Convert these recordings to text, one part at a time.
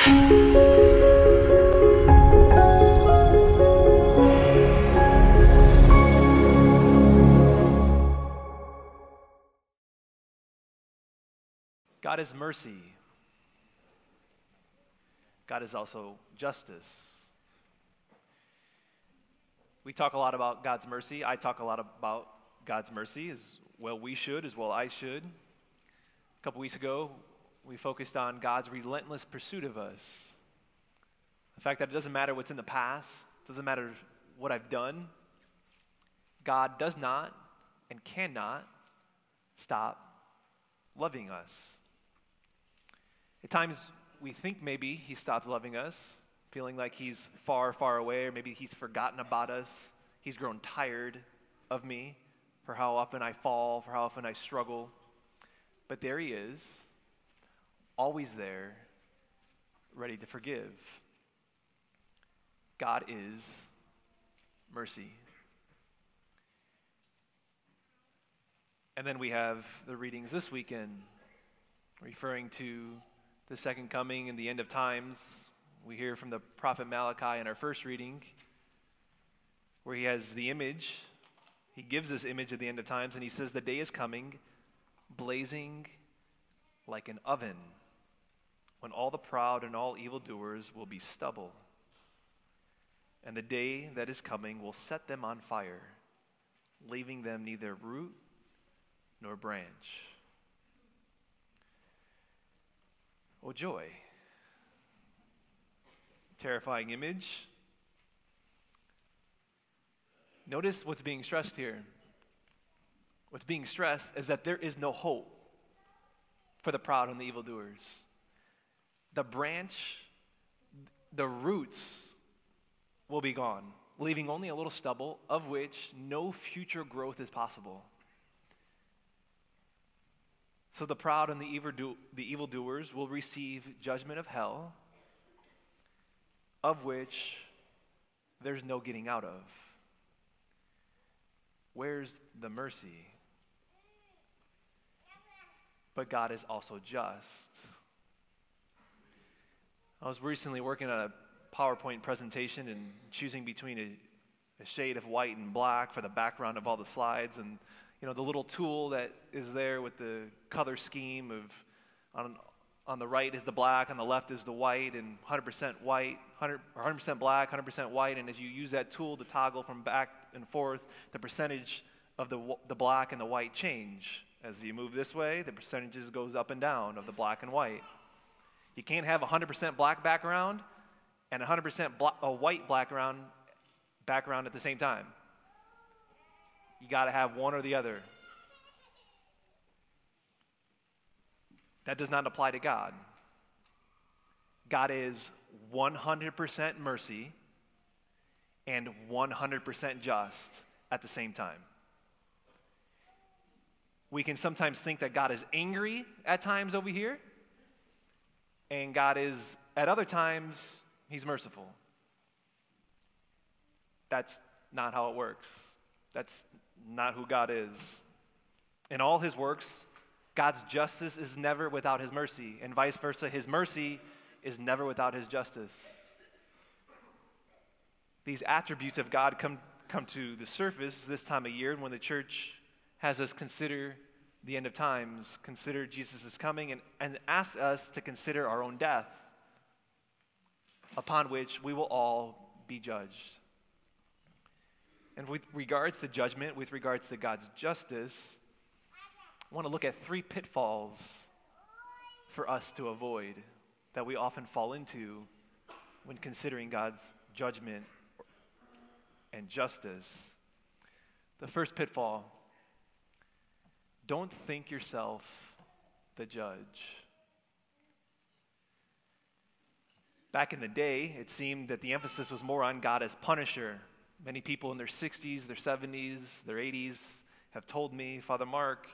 God is mercy. God is also justice. We talk a lot about God's mercy. I talk a lot about God's mercy, as well we should, as well I should. A couple weeks ago, we focused on God's relentless pursuit of us. The fact that it doesn't matter what's in the past, it doesn't matter what I've done. God does not and cannot stop loving us. At times, we think maybe he stops loving us, feeling like he's far, far away, or maybe he's forgotten about us. He's grown tired of me for how often I fall, for how often I struggle. But there he is, always there, ready to forgive. God is mercy. And then we have the readings this weekend, referring to the second coming and the end of times. We hear from the prophet Malachi in our first reading, where he has the image. He gives this image of the end of times, and he says, the day is coming, blazing like an oven, when all the proud and all evildoers will be stubble. And the day that is coming will set them on fire, leaving them neither root nor branch. Oh, joy. Terrifying image. Notice what's being stressed here. What's being stressed is that there is no hope for the proud and the evildoers. The branch, the roots will be gone, leaving only a little stubble, of which no future growth is possible. So the proud and the evildoers will receive judgment of hell, of which there's no getting out of. Where's the mercy? But God is also just. I was recently working on a PowerPoint presentation and choosing between a shade of white and black for the background of all the slides, and the little tool that is there with the color scheme of on the right is the black, on the left is the white, and 100% white, 100% black, 100% white. And as you use that tool to toggle from back and forth, the percentage of the black and the white change. As you move this way, the percentages goes up and down of the black and white. You can't have 100% black background and 100% white background at the same time. You got to have one or the other. That does not apply to God. God is 100% mercy and 100% just at the same time. We can sometimes think that God is angry at times over here, and God is, at other times, he's merciful. That's not how it works. That's not who God is. In all his works, God's justice is never without his mercy, and vice versa. His mercy is never without his justice. These attributes of God come to the surface this time of year when the church has us consider the end of times, consider Jesus' coming, and ask us to consider our own death, upon which we will all be judged. And with regards to judgment, with regards to God's justice, I want to look at 3 pitfalls for us to avoid that we often fall into when considering God's judgment and justice. The first pitfall: don't think yourself the judge. Back in the day, it seemed that the emphasis was more on God as punisher. Many people in their 60s, their 70s, their 80s have told me, Father Mark,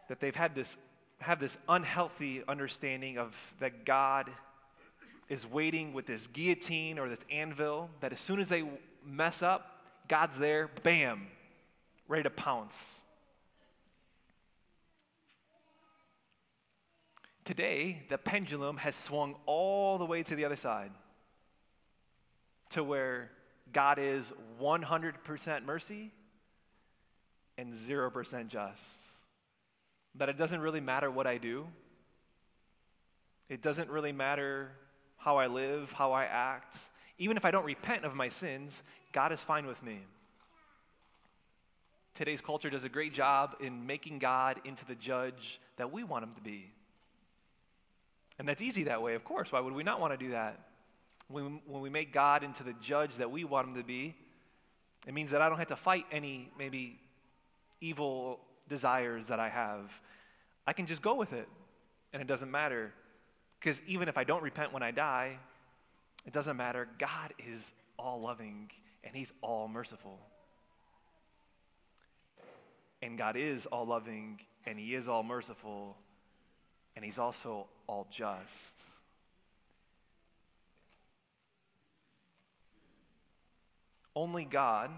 that they've have this unhealthy understanding of that God is waiting with this guillotine or this anvil, that as soon as they mess up, God's there, bam, ready to pounce. Today, the pendulum has swung all the way to the other side, to where God is 100% mercy and 0% just. That it doesn't really matter what I do. It doesn't really matter how I live, how I act. Even if I don't repent of my sins, God is fine with me. Today's culture does a great job in making God into the judge that we want him to be. And that's easy that way, of course. Why would we not want to do that? When we make God into the judge that we want him to be, it means that I don't have to fight any maybe evil desires that I have. I can just go with it, and it doesn't matter. Because even if I don't repent when I die, it doesn't matter. God is all loving, and he's all merciful. And God is all loving, and he is all merciful, and he's also all just. Only God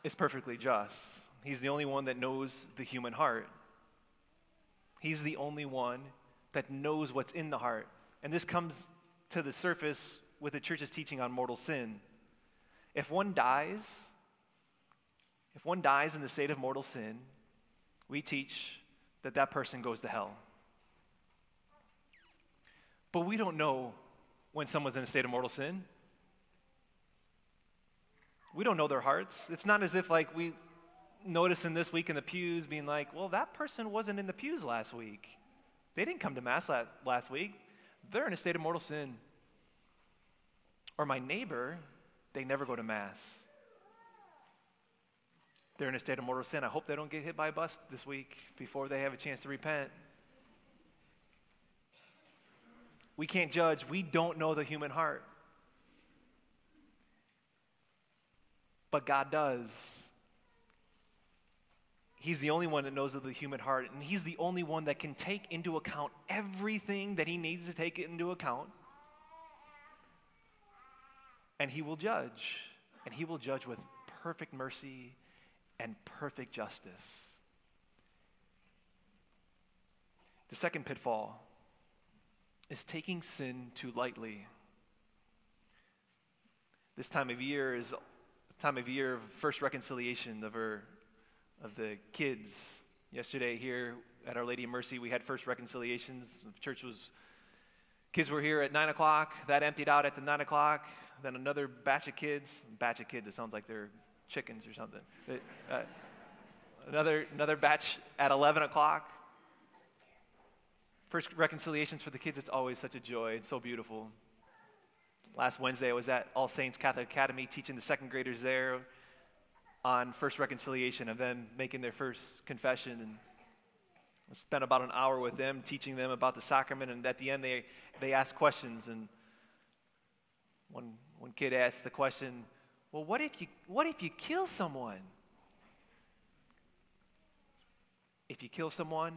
is perfectly just. He's the only one that knows the human heart. He's the only one that knows what's in the heart. And this comes to the surface with the church's teaching on mortal sin. If one dies in the state of mortal sin, we teach that that person goes to hell. But we don't know when someone's in a state of mortal sin. We don't know their hearts. It's not as if like we notice in this week in the pews being like, well, that person wasn't in the pews last week. They didn't come to Mass last week. They're in a state of mortal sin. Or my neighbor, they never go to Mass. They're in a state of mortal sin. I hope they don't get hit by a bus this week before they have a chance to repent. We can't judge. We don't know the human heart. But God does. He's the only one that knows of the human heart, and he's the only one that can take into account everything that he needs to take into account. And he will judge. And he will judge with perfect mercy and perfect justice. The second pitfall is taking sin too lightly. This time of year is the time of year of first reconciliation of the kids. Yesterday here at Our Lady of Mercy, we had first reconciliations. Kids were here at 9 o'clock. That emptied out at the 9 o'clock. Then another batch of kids, it sounds like they're chickens or something. Another batch at 11 o'clock. First reconciliations for the kids, it's always such a joy. It's so beautiful. Last Wednesday, I was at All Saints Catholic Academy teaching the second graders there on first reconciliation of them making their first confession. And I spent about an hour with them teaching them about the sacrament. And at the end, they asked questions. And one kid asked the question, well, what if you kill someone? If you kill someone,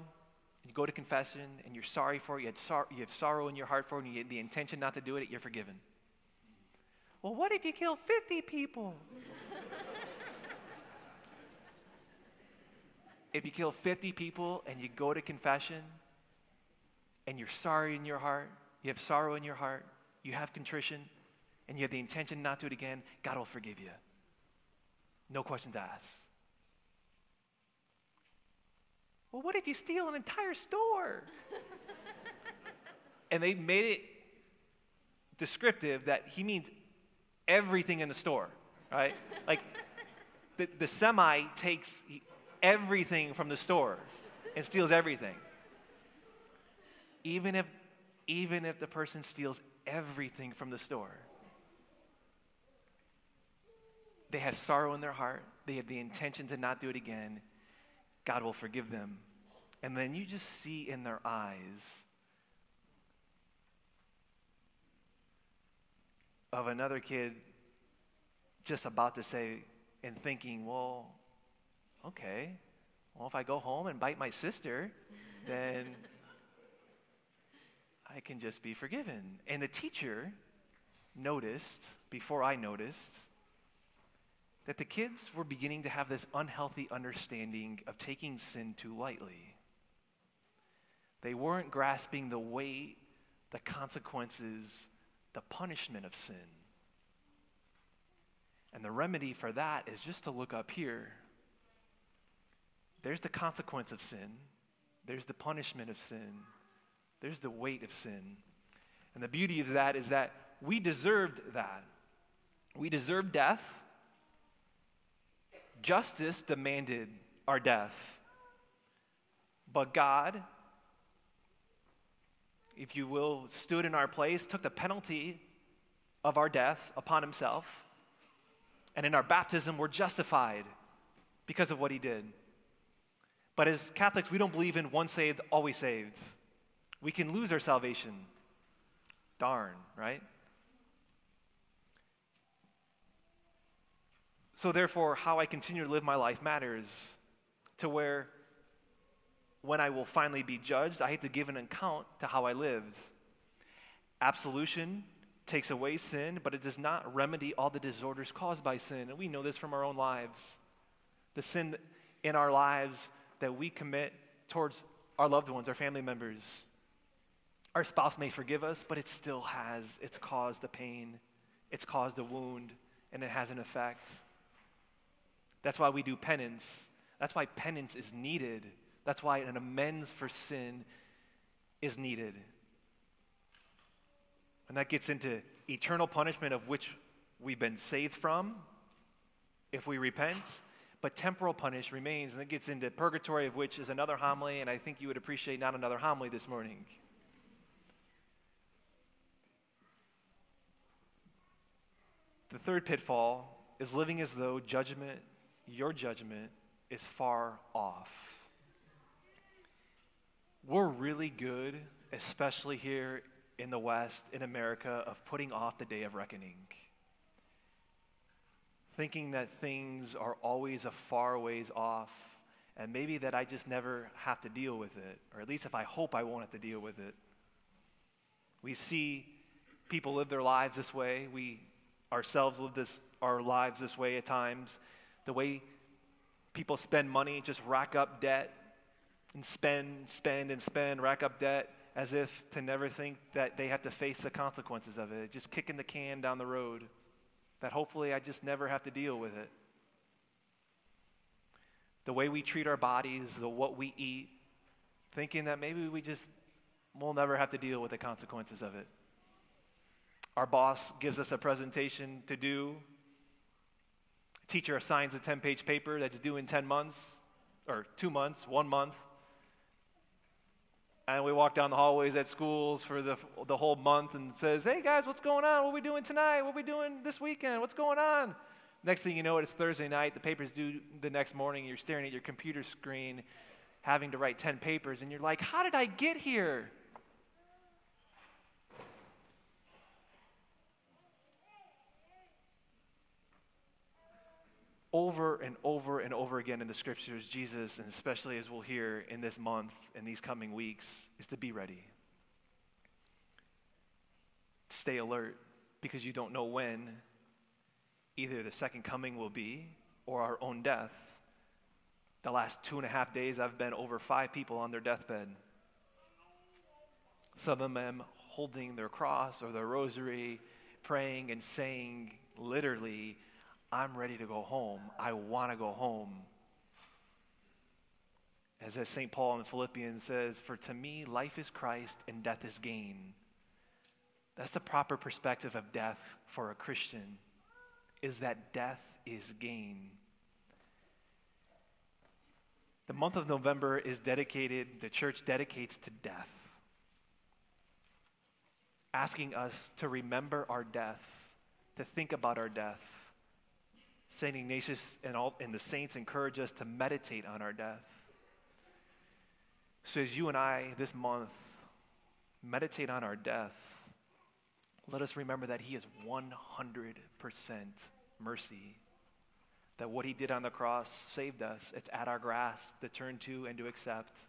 you go to confession, and you're sorry for it, you have sorrow in your heart for it, and you have the intention not to do it, you're forgiven. Well, what if you kill 50 people? If you kill 50 people and you go to confession, and you're sorry in your heart, you have sorrow in your heart, you have contrition, and you have the intention not to do it again, God will forgive you. No questions asked. Well, what if you steal an entire store? And they made it descriptive that he means everything in the store, right? Like the semi takes everything from the store and steals everything. Even if the person steals everything from the store, they have sorrow in their heart. They have the intention to not do it again. God will forgive them. And then you just see in their eyes of another kid just about to say and thinking, well, okay, well, if I go home and bite my sister, then I can just be forgiven. And the teacher noticed, before I noticed, that the kids were beginning to have this unhealthy understanding of taking sin too lightly. They weren't grasping the weight, the consequences, the punishment of sin. And the remedy for that is just to look up here. There's the consequence of sin. There's the punishment of sin. There's the weight of sin. And the beauty of that is that we deserved that. We deserved death. Justice demanded our death. But God, if you will, stood in our place, took the penalty of our death upon himself. And in our baptism, we're justified because of what he did. But as Catholics, we don't believe in once saved, always saved. We can lose our salvation. Darn, right? So therefore, how I continue to live my life matters, to where when I will finally be judged, I have to give an account to how I lived. Absolution takes away sin, but it does not remedy all the disorders caused by sin. And we know this from our own lives. The sin in our lives that we commit towards our loved ones, our family members. Our spouse may forgive us, but it's caused a pain, it's caused a wound, and it has an effect. That's why we do penance. That's why penance is needed. That's why an amends for sin is needed. And that gets into eternal punishment, of which we've been saved from if we repent, but temporal punishment remains. And it gets into purgatory, of which is another homily, and I think you would appreciate not another homily this morning. The third pitfall is living as though your judgment is far off. We're really good, especially here in the West, in America, of putting off the day of reckoning. Thinking that things are always a far ways off, and maybe that I just never have to deal with it, or at least if I hope I won't have to deal with it. We see people live their lives this way. We ourselves live our lives this way at times. The way people spend money, just rack up debt and spend, rack up debt as if to never think that they have to face the consequences of it. Just kicking the can down the road, that hopefully I just never have to deal with it. The way we treat our bodies, what we eat, thinking that maybe we'll never have to deal with the consequences of it. Our boss gives us a presentation to do. A teacher assigns a 10-page paper that's due in 10 months, or 2 months, 1 month. And we walk down the hallways at schools for the whole month and says, hey guys, what's going on? What are we doing tonight? What are we doing this weekend? What's going on? Next thing you know, it's Thursday night. The paper's due the next morning. You're staring at your computer screen, having to write 10 papers. And you're like, how did I get here? Over and over and over again in the scriptures, Jesus, and especially as we'll hear in this month, in these coming weeks, is to be ready. Stay alert, because you don't know when either the second coming will be or our own death. The last 2.5 days, I've been over 5 people on their deathbed. Some of them holding their cross or their rosary, praying and saying literally, I'm ready to go home. I want to go home. As St. Paul in Philippians says, for to me, life is Christ and death is gain. That's the proper perspective of death for a Christian, is that death is gain. The month of November is dedicated, the church dedicates to death, asking us to remember our death, to think about our death. St. Ignatius and the saints encourage us to meditate on our death. So as you and I this month meditate on our death, let us remember that he is 100% mercy. That what he did on the cross saved us. It's at our grasp to turn to and to accept.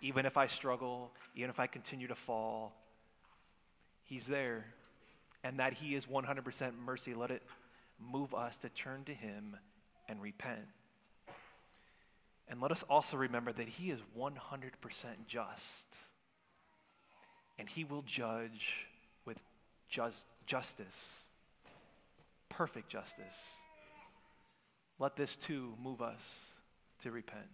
Even if I struggle, even if I continue to fall, he's there. And that he is 100% mercy. Let it move us to turn to him and repent. And let us also remember that he is 100% just. And he will judge with justice, perfect justice. Let this too move us to repent.